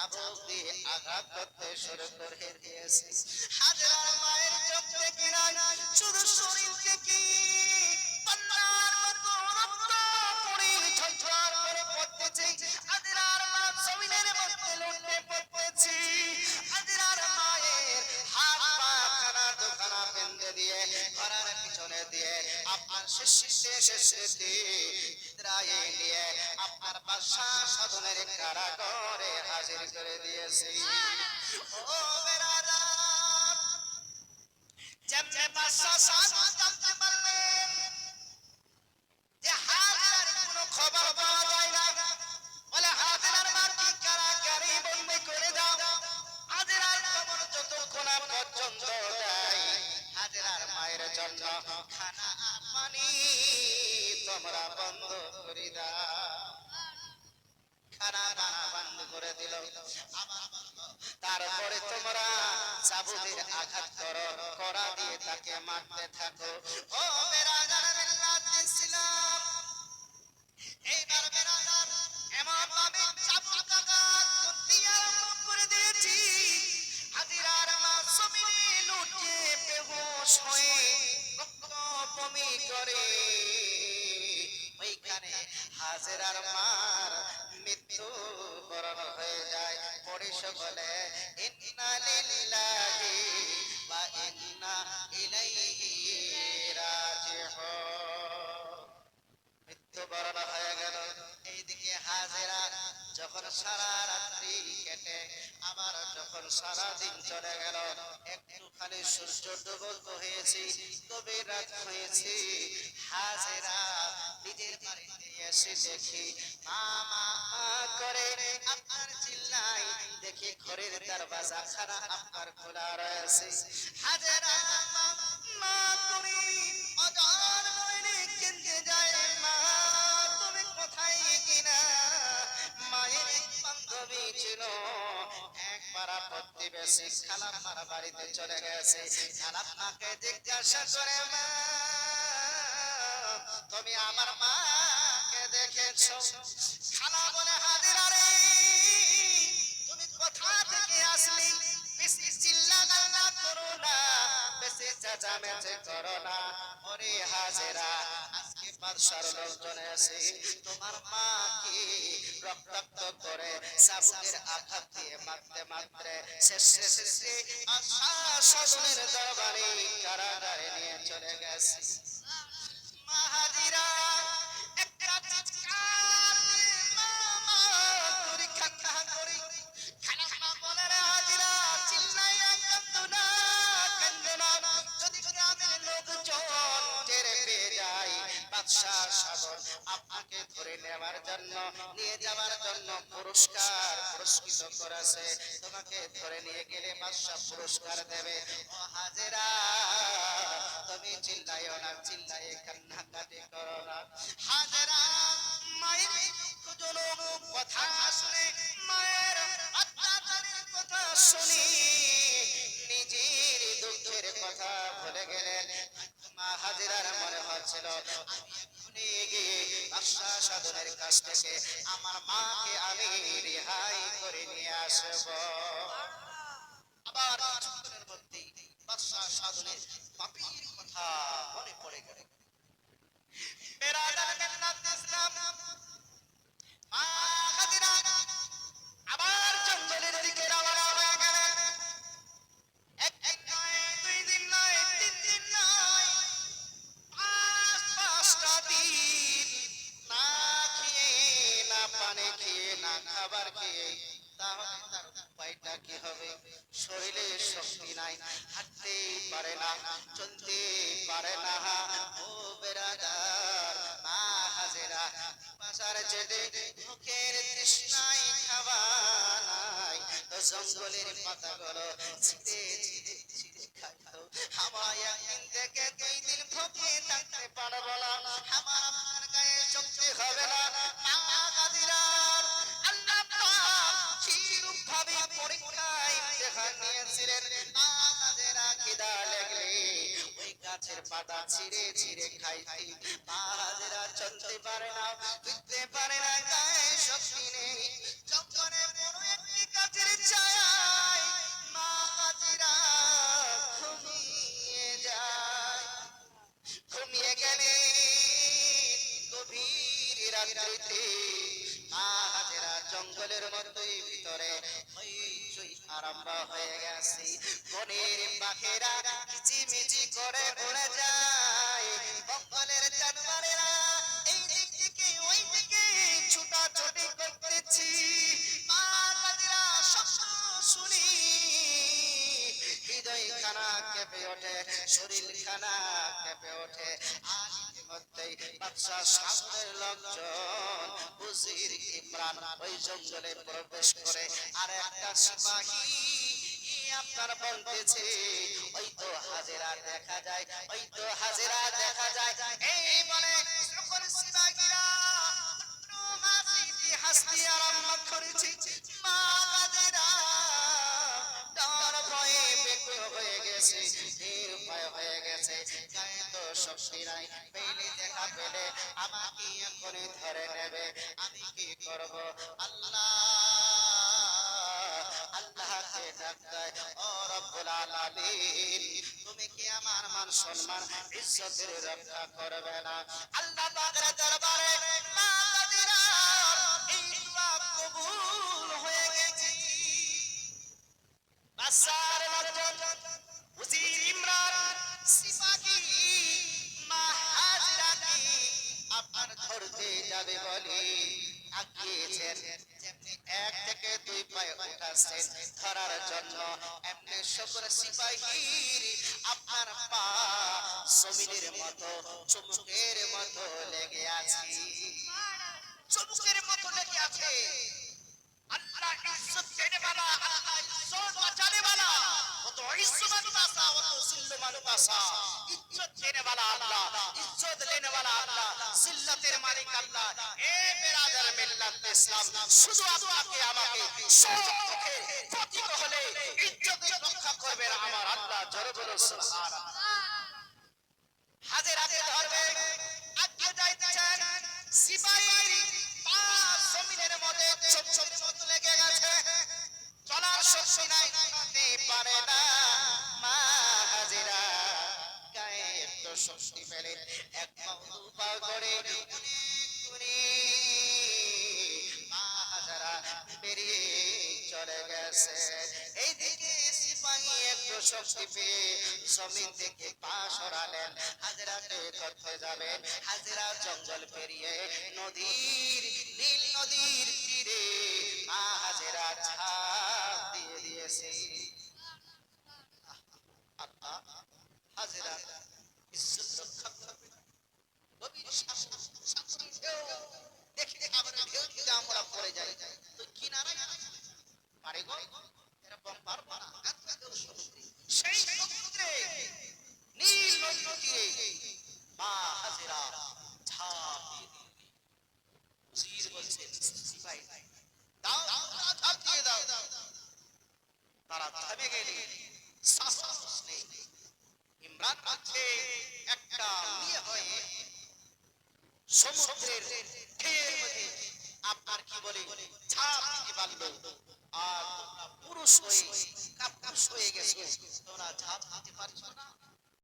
চাবুক দিয়ে আঘাত করতে শুরু করে দিয়েছে। হাজেরার মায়ের চোখ থেকে না শুধু শরীর থেকে পান্নার মতো রক্ত পড়ে ঝরঝর করে পড়তেছে। হাজেরার মা জমিনের মধ্যে লুটে পড়তেছে। হাজেরার মায়ের হাত পা খানা দুখানা বেঁধে দিয়ে ঘরের পিছনে দিয়ে আপনার শেষে ইসরায়েল নিয়ে আপনার বাদশাহ সাধনের কারাগারে হাজির করে দিয়েছে। ও বেরাদার, যেমনে বাদশাহ সাধন জানতে পারলেন যে হাজেরার কোনো খবর পাওয়া যায় না, বলে হাজেরার মাকে কারাগারে বন্দি করে দাও। হাজেরার খবর যতক্ষণ পর্যন্ত দেয়, হাজেরার মায়ের জন্য খানা আর পানি তোমরা বন্ধ করে দাও। খানা দানা বন্ধ করে দিল। তারপরে তোমরা চাবুকের আঘাত করো, কড়া দিয়ে তাকে মারতে থাকো। ও বেরাদার ইসলাম, এইবার বেরাদার এমন ভাবে চাবুক আঘাত দিয়ে করে দিয়েছি, হাজিরার মা জমিনে লুটে বেহুশ হয়ে রক্ত বমি করে। ওইখানে হাজেরার মার মৃত্যু বরণ হয়ে যায়। পড়ে সকলে ইন্না লিল্লাহি ওয়া ইন্না ইলাইহি রাজিউন। মৃত্যুবরণ হয়ে গেল। এইদিকে হাজেরা যখন সারা রাত্রি কেটে আবার যখন সারা দিন চলে গেল, একটুখানি সূর্য ডুবন্ত হয়েছে, তবে রাত হয়েছে, হাজেরা নিজের বাড়িতে এসে দেখি মা মা করে আপনার চিল্লাই, দেখি ঘরের দরজা খানা আপনার খোলা রয়েছে। হাজেরা মা মা করে অজান মনে কেঁদে যায়, মা তুমি কোথায় কিনা। মায়ের বান্ধবী ছিল একবার প্রতিবেশী খালাম্মার বাড়িতে চলে গেছে। খালাম্মাকে জিজ্ঞাসা করে, মা তুমি আমার মাকে দেখেছো? খালা বলে, হাজেরা রে তুমি কোথা থেকে আসলি? বেশি চিল্লাগাল্লা করো না, বেশি চেঁচামেচি করো না। ওরে হাজেরা, আজকে বাদশার লোকজন এসে তোমার মাকে রক্তাক্ত করে চাবুকের আঘাত দিয়ে মারতে মারতে শেষে সাধনের দরবারে কারাগারে নিয়ে চলে গেছে। হাজিরা একটা চিৎকার দিয়ে মা মা করে কান্না করে। খালাম্মা বলে, রে হাজিরা চিল্লাইয়া কান্দো না, কান্দো না, যদি গ্রামের লোকজন টের পেয়ে যায় বাদশাহ সাধন আপনাকে ধরে নেওয়ার জন্য নিয়ে যাওয়ার জন্য পুরস্কৃত করেছে। তোমাকে ধরে নিয়ে গেলে বাদশাহ পুরস্কার দেবে। ও হাজেরা তুমি চিল্লাইও না, চিল্লাইয়ে কান্নাকাটি করো না। হাজেরা মায়ের দুঃখজনক কথা শুনে, মায়ের অত্যাচারের কথা শুনি নিজের দুঃখের কথা ভুলে গেলেন। মা হাজেরার মনে হচ্ছিল আমি গিয়ে বাদশাহ সাধনের কাছ থেকে আমার মাকে আমি রেহাই করে নিয়ে আসব। আবার কিছুক্ষণের মধ্যেই বাদশাহ সাধনের পাপীর কথা মনে পড়ে গেল। বেরাদার মিল্লাত ইসলাম, মা হাজেরা আবার জঙ্গলের দিকে রওনা হয়ে গেলেন। একদিন নয়, দুই দিন নয়, তিন দিন নয়, পাঁচটা দিন না খেয়ে, না পানি খেয়ে, না খাবার খেয়ে, তাহলে তার উপায়টা কি হবে? শরীরে শক্তি নাই, হাঁটতে পারে না, চলতে পারে না। ও বেরাদার, মা হাজেরা বাজার যেতে মুখের তৃষ্ণায় খাবার নাই, তো জঙ্গলের পাতাগুলো ছিঁড়ে ছিঁড়ে ছিঁড়ে খাইতো। আমার একদিন থেকে দুই দিন ভুকে থাকতে পারবো না, আমার আপনার গায়ে শক্তি হবে না। মা হাজেরার আল্লাহ পাক কিরূপ ভাবে পরীক্ষায় ইমতিহান নিয়েছিলেন। মা হাজেরা খিদা লাগলে ওই গাছের পাতা ছিঁড়ে ছিঁড়ে খাইতে। মা হাজেরা চলতে পারে না, ফিরতে পারে না, গায়ে শক্তি নেই। যখন বড় একটি গাছে আরম্ভ হয়ে গেছে। বনের পাখিরা কিচিমিচি করে উড়ে যায়, জঙ্গলের জানোয়ারেরা এই দিক থেকে ওই দিকে ছুটাছুটি করতেছি। মা কাদিরা শব্দ শুনি হৃদয় খানা কেঁপে ওঠে, শরীর খানা কেঁপে ওঠে। আর ইতিমধ্যেই বাদশা সামনের লোকজন উজির ইমরান ওই জঙ্গলে প্রবেশ করে। আর একটা সিপাহী আপনার বলতেছে ওই তো হাজেরা দেখা যায়, ওই তো হাজেরা দেখা যায়। এই বলে সকল সিপাহীরা হাসতে আরম্ভ করেছে। মা হাজেরা ডর ভয়ে বেকুল হয়ে গেছে, নিরুপায় হয়ে গেছে। গায়ে তো শক্তি নাই, পেলে দেখা পেলে আমাকে এখনই ধরে নেবে। আমি কি করব? আল্লাহ আল্লাহকে ডাক দেয়, ও রব্বুল আলামিন তুমি কি আমার মান সম্মান ইজ্জতের রক্ষা করবে না? আল্লাহ পাকের দরবারে মা কাদিরা এই দোয়া কবুল হয়ে গেছে। বাদশার লোকজন উজির ইমরান সিপাহী মা হাজরাকে আপনার ধরতে যাবে বলে আগিয়েছেন। যেমনি এক থেকে দুই পায়ে উঠাচ্ছেন ধরার জন্য, এমনি সকল সিপাহীর আপনার পা জমিনের মতো চুমুকের মতো লেগে আছে, চুমুকের মতো লেগে আছে। আল্লাহ ইজ্জত দেনে वाला, আল্লাহ ইজ্জত বাঁচানে वाला, ও তো ইজ্জত বাঁচা, ও তো জিল্লত বাঁচা। ইজ্জত দেনে वाला আল্লাহ, ইজ্জত লেনে वाला আল্লাহ, জিল্লতের মালিক আল্লাহ। এ বেরাদার মিল্লাত ইসলাম, শুধু আপনাকে আমাকে সব থেকে প্রতীক হলে ইজ্জত রক্ষা করবেন আমার আল্লাহ। জোরে বলো সুবহানাল্লাহ। হাজেরাকে ধরবে, আগে যাইতেছেন সিপাহীর পা জমিনের মধ্যে চুমচুমের মতো লেগে গেছে, চলার শক্তি নাই, চলতে পারে না। মা হাজেরা গায়ে একটু শক্তি পেলে এক পা দু পা করে মা হাজেরা বেরিয়ে চলে গেছে। এইদিকে সিপাহী একটু শক্তি পেয়ে জমিন থেকে পা সরালেন, হাজেরাকে ধরতে যাবেন। হাজেরা জঙ্গল পেরিয়ে নদীর নীল নদীর তীরে মা হাজেরা ঝাঁপ দিয়ে দিয়েছে। হাজেরা ইজ্জত রক্ষা করবে, গভীর সাগরী ঢেউ দেখে আবার ঢেউ থেকে আমরা পড়ে যাই, তো কিনারায় পারে গো এরকম পারবো না। সেই সমুদ্রে নীল নদীর তীরে মা হাজেরা ঝাঁপ দিয়ে দিলেন। উজির বলছেন সিপাহী দাও ঝাঁপ দিয়ে দাও। তারা থেমে গেলে সাহস নেই। ইমরান বলছে একটা মেয়ে হয়ে সমুদ্রের ঢেউয়ের মধ্যে আপনার কি বলে ঝাঁপ দিতে পারলো, আর তোমরা পুরুষ হয়ে কাপুরুষ হয়ে গেছো, তোমরা ঝাঁপ দিতে পারছো না।